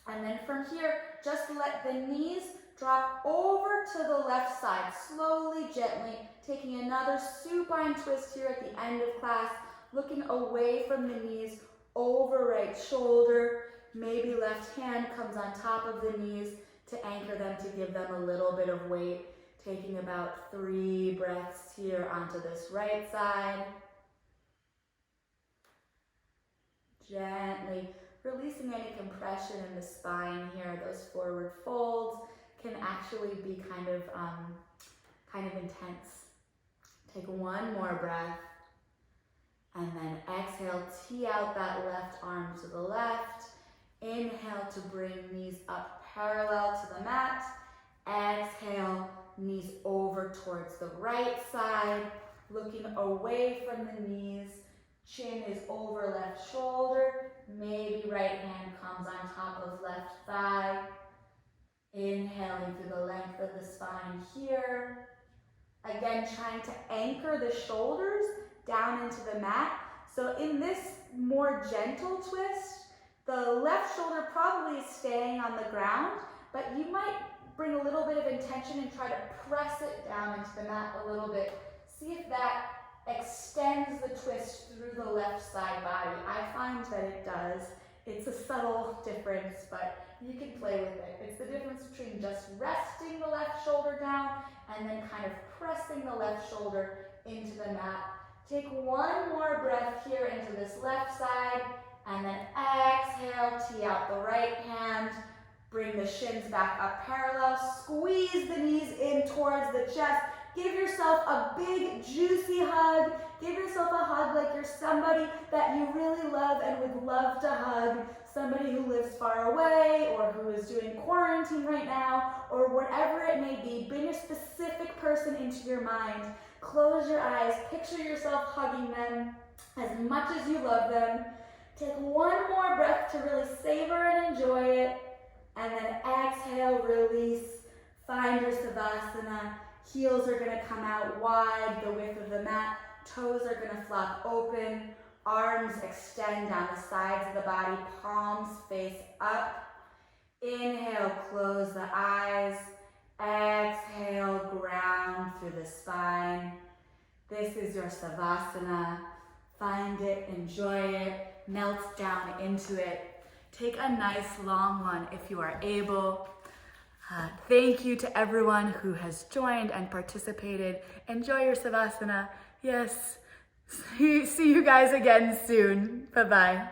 And then from here, just let the knees drop over to the left side, slowly, gently, taking another supine twist here at the end of class, looking away from the knees, over right shoulder. Maybe left hand comes on top of the knees to anchor them, to give them a little bit of weight. Taking about 3 breaths here onto this right side. Gently releasing any compression in the spine here. Those forward folds can actually be kind of intense. Take 1 more breath. And then exhale, tee out that left arm to the left. Inhale to bring knees up parallel to the mat. Exhale, knees over towards the right side, looking away from the knees. Chin is over left shoulder. Maybe right hand comes on top of left thigh. Inhaling through the length of the spine here. Again, trying to anchor the shoulders down into the mat. So in this more gentle twist, the left shoulder probably is staying on the ground, but you might bring a little bit of intention and try to press it down into the mat a little bit. See if that extends the twist through the left side body. I find that it does. It's a subtle difference, but you can play with it. It's the difference between just resting the left shoulder down and then kind of pressing the left shoulder into the mat. Take 1 more breath here into this left side, and then exhale, tee out the right hand. Bring the shins back up parallel. Squeeze the knees in towards the chest. Give yourself a big, juicy hug. Give yourself a hug like you're somebody that you really love and would love to hug. Somebody who lives far away or who is doing quarantine right now, or whatever it may be. Bring a specific person into your mind. Close your eyes. Picture yourself hugging them as much as you love them. Take 1 more breath to really savor and enjoy it. And then exhale, release. Find your Savasana. Heels are gonna come out wide, the width of the mat. Toes are gonna flop open. Arms extend down the sides of the body. Palms face up. Inhale, close the eyes. Exhale, ground through the spine. This is your Savasana. Find it, enjoy it, melt down into it. Take a nice long one if you are able. Thank you to everyone who has joined and participated. Enjoy your Savasana. Yes, see you guys again soon. Bye-bye.